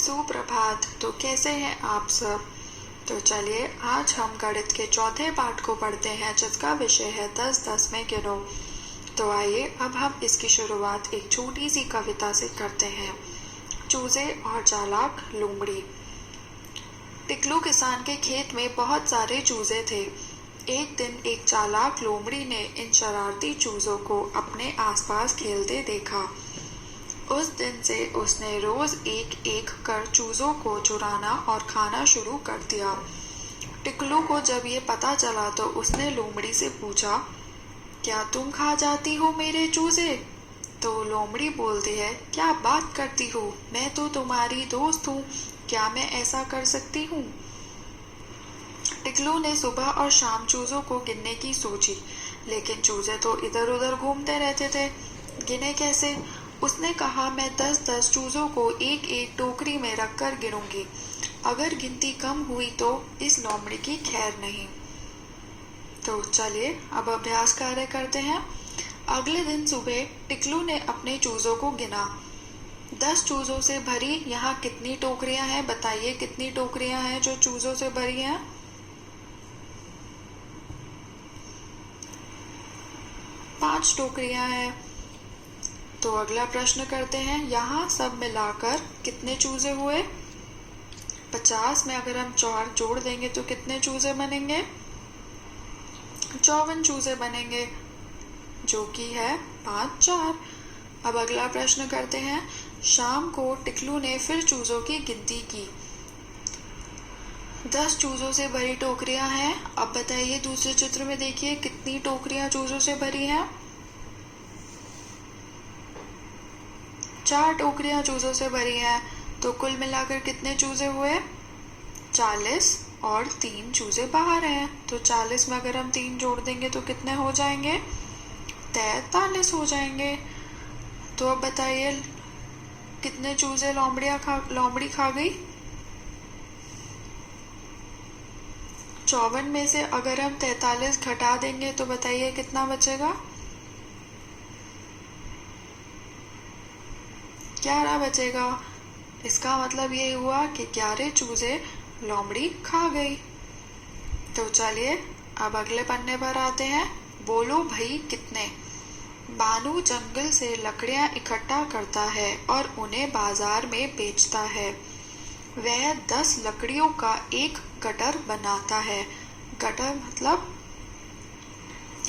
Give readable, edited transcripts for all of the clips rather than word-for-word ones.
सुप्रभात। तो कैसे हैं आप सब? तो चलिए आज हम गणित के चौथे पाठ को पढ़ते हैं, जिसका विषय है 10-10 में गिनो। तो आइए अब हम इसकी शुरुआत एक छोटी सी कविता से करते हैं। चूजे और चालाक लोमड़ी। टिकलू किसान के खेत में बहुत सारे चूजे थे। एक दिन एक चालाक लोमड़ी ने इन शरारती चूजों को अपने आसपास खेलते देखा। उस दिन से उसने रोज एक एक कर चूजों को चुराना और खाना शुरू कर दिया। टिकलू को जब ये पता चला तो उसने लोमड़ी से पूछा, क्या तुम खा जाती हो मेरे चूजे? तो लोमड़ी बोलती है, क्या बात करती हो, मैं तो तुम्हारी दोस्त हूँ, क्या मैं ऐसा कर सकती हूँ? टिकलू ने सुबह और शाम चूजों को गिनने की सोची, लेकिन चूजे तो इधर उधर घूमते रहते थे। गिने कैसे? उसने कहा, मैं 10-10 चूजों को एक एक टोकरी में रखकर गिनूंगी। अगर गिनती कम हुई तो इस लोमड़ी की खैर नहीं। तो चलिए अब अभ्यास कार्य करते हैं। अगले दिन सुबह टिकलू ने अपने चूजों को गिना। 10 चूजों से भरी यहाँ कितनी टोकरियां हैं? बताइए कितनी टोकरियां हैं जो चूजों से भरी हैं? 5 टोकरियां हैं। तो अगला प्रश्न करते हैं, यहाँ सब मिलाकर कितने चूजे हुए? 50 में अगर हम 4 जोड़ देंगे तो कितने चूजे बनेंगे? 54 चूजे बनेंगे, जो कि है 5-4। अब अगला प्रश्न करते हैं। शाम को टिकलू ने फिर चूजों की गिनती की। 10 चूजों से भरी टोकरियां हैं। अब बताइए दूसरे चित्र में देखिए कितनी टोकरियां चूजों से भरी हैं? 4 टोकरियां चूजों से भरी हैं। तो कुल मिलाकर कितने चूजे हुए? 40 और 3 चूजे बाहर हैं। तो 40 में अगर हम 3 जोड़ देंगे तो कितने हो जाएंगे? 43 हो जाएंगे। तो अब बताइए कितने चूजे लोमड़ी खा गई? 54 में से अगर हम 43 घटा देंगे तो बताइए कितना बचेगा? 11 बचेगा। इसका मतलब ये हुआ कि 11 चूजे लोमड़ी खा गई। तो चलिए अब अगले पन्ने पर आते हैं। बोलो भाई कितने? बानू जंगल से लकड़ियां इकट्ठा करता है और उन्हें बाजार में बेचता है। वह 10 लकड़ियों का एक गटर बनाता है। गटर मतलब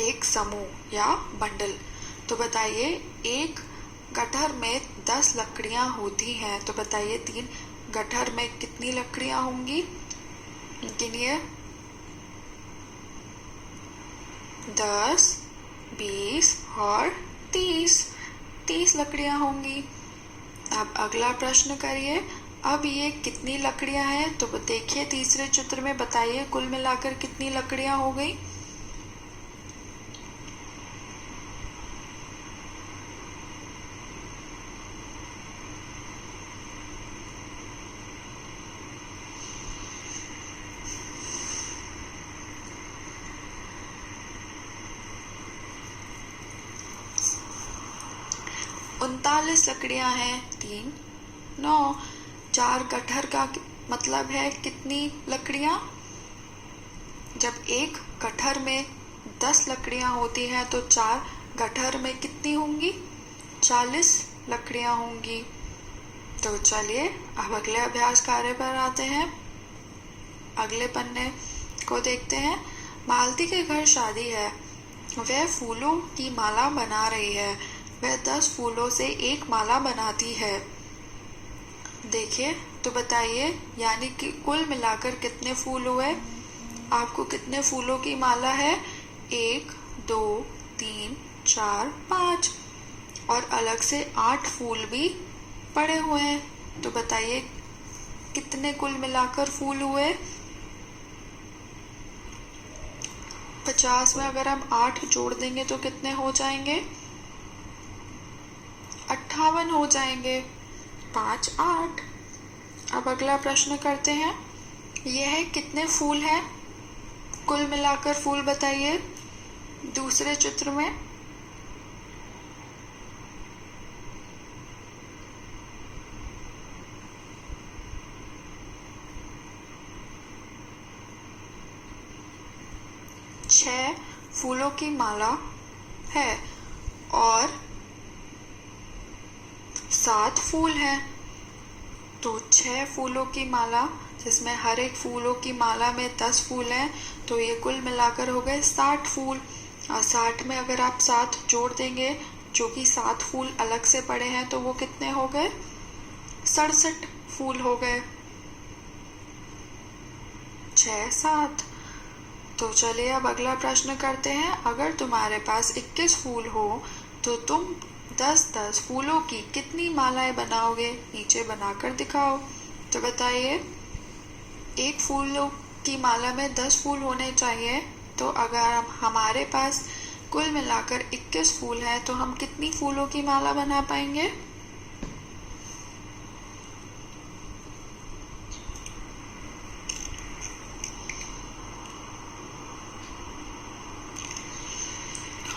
एक समूह या बंडल। तो बताइए एक गठर में 10 लकड़ियां होती हैं, तो बताइए 3 गठर में कितनी लकड़ियां होंगी? गिनिए। 10, 20 और 30 लकड़ियां होंगी। अब अगला प्रश्न करिए। अब ये कितनी लकड़ियां हैं? तो देखिए तीसरे चित्र में, बताइए कुल मिलाकर कितनी लकड़ियां हो गई? उनतालीस लकड़ियां हैं। 3, 9। 4 गठर का मतलब है कितनी लकड़ियां? जब एक गठर में 10 लकड़ियां होती हैं तो 4 गठर में कितनी होंगी? 40 लकड़ियां होंगी। तो चलिए अब अगले अभ्यास कार्य पर आते हैं। अगले पन्ने को देखते हैं। मालती के घर शादी है। वह फूलों की माला बना रही है। वह 10 फूलों से एक माला बनाती है। देखिए तो बताइए यानी कि कुल मिलाकर कितने फूल हुए? आपको कितने फूलों की माला है? 1, 2, 3, 4, 5 और अलग से 8 फूल भी पड़े हुए हैं। तो बताइए कितने कुल मिलाकर फूल हुए? 50 में अगर हम 8 जोड़ देंगे तो कितने हो जाएंगे? 58 हो जाएंगे। 5, 8। अब अगला प्रश्न करते हैं। यह कितने फूल हैं? कुल मिलाकर फूल बताइए दूसरे चित्र में। 6 फूलों की माला है और 7 फूल हैं, तो 6 फूलों की माला जिसमें हर एक फूलों की माला में 10 फूल हैं, तो ये कुल मिलाकर हो गए 60 फूल। और 60 में अगर आप 7 जोड़ देंगे, जो कि 7 फूल अलग से पड़े हैं, तो वो कितने हो गए? 67 फूल हो गए। 6 7। तो चलिए अब अगला प्रश्न करते हैं। अगर तुम्हारे पास 21 फूल हो तो तुम 10-10 फूलों की कितनी मालाएं बनाओगे? नीचे बनाकर दिखाओ। तो बताइए, एक फूलों की माला में 10 फूल होने चाहिए, तो अगर हमारे पास कुल मिलाकर 21 फूल हैं तो हम कितनी फूलों की माला बना पाएंगे?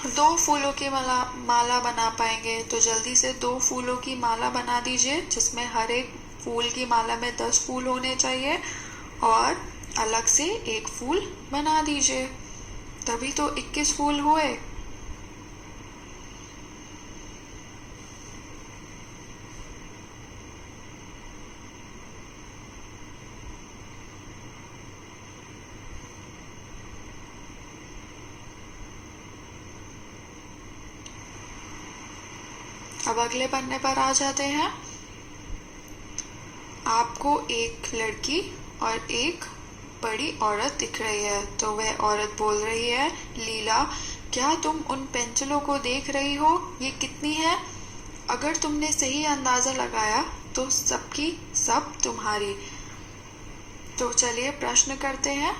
दो फूलों की माला बना पाएंगे। तो जल्दी से 2 फूलों की माला बना दीजिए, जिसमें हर एक फूल की माला में 10 फूल होने चाहिए और अलग से एक फूल बना दीजिए, तभी तो 21 फूल हुए। अब अगले पन्ने पर आ जाते हैं। आपको एक लड़की और एक बड़ी औरत दिख रही है, तो वह औरत बोल रही है, लीला क्या तुम उन पेंसिलों को देख रही हो? ये कितनी है? अगर तुमने सही अंदाजा लगाया तो सबकी सब तुम्हारी। तो चलिए प्रश्न करते हैं।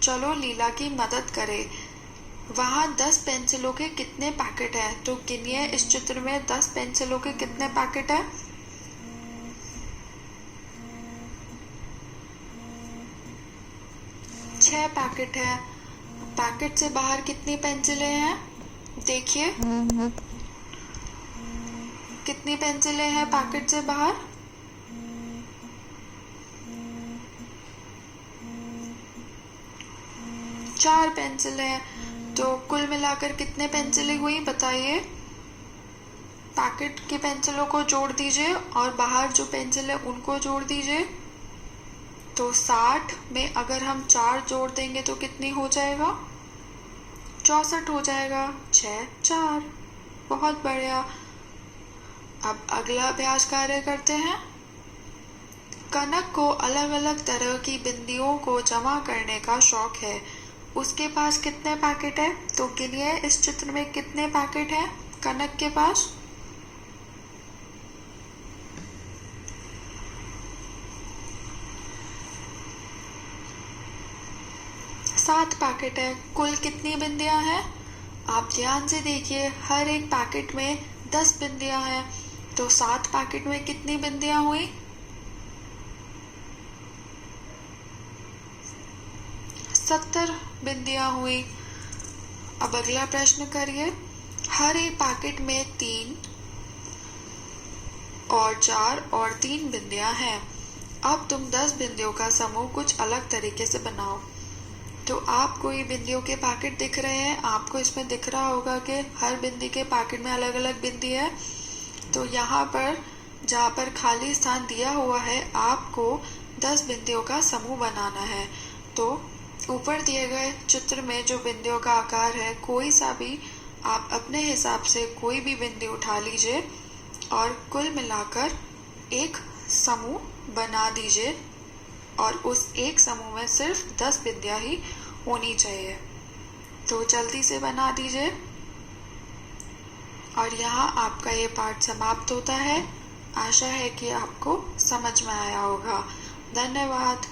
चलो लीला की मदद करें। वहाँ 10 पेंसिलों के कितने पैकेट हैं? तो गिनिए, इस चित्र में 10 पेंसिलों के कितने पैकेट हैं? 6 पैकेट है। पैकेट से बाहर कितनी पेंसिलें हैं? देखिए, कितनी पेंसिलें हैं पैकेट से बाहर? 4 पेंसिलें। तो कुल मिलाकर कितने पेंसिलें हुई बताइए? पैकेट की पेंसिलों को जोड़ दीजिए और बाहर जो पेंसिल है उनको जोड़ दीजिए। तो 60 में अगर हम 4 जोड़ देंगे तो कितनी हो जाएगा? 64 हो जाएगा। 6 4। बहुत बढ़िया। अब अगला अभ्यास कार्य करते हैं। कनक को अलग अलग तरह की बिंदियों को जमा करने का शौक है, उसके पास कितने पैकेट है? तो गिनिए, इस चित्र में कितने पैकेट हैं कनक के पास? 7 पैकेट है। कुल कितनी बिंदियां हैं? आप ध्यान से देखिए, हर एक पैकेट में 10 बिंदियां हैं, तो 7 पैकेट में कितनी बिंदियां हुई? 70 बिंदियां हुई। अब अगला प्रश्न करिए। हर एक पैकेट में 3 और 4 और 3 बिंदियां हैं। अब तुम 10 बिंदियों का समूह कुछ अलग तरीके से बनाओ। तो आपको ये बिंदियों के पैकेट दिख रहे हैं, आपको इसमें दिख रहा होगा कि हर बिंदी के पैकेट में अलग अलग बिंदी है। तो यहाँ पर जहाँ पर खाली स्थान दिया हुआ है, आपको 10 बिंदियों का समूह बनाना है। तो ऊपर दिए गए चित्र में जो बिंदियों का आकार है, कोई सा भी आप अपने हिसाब से कोई भी बिंदी उठा लीजिए और कुल मिलाकर एक समूह बना दीजिए, और उस एक समूह में सिर्फ 10 बिंदियां ही होनी चाहिए। तो जल्दी से बना दीजिए। और यहाँ आपका ये पाठ समाप्त होता है। आशा है कि आपको समझ में आया होगा। धन्यवाद।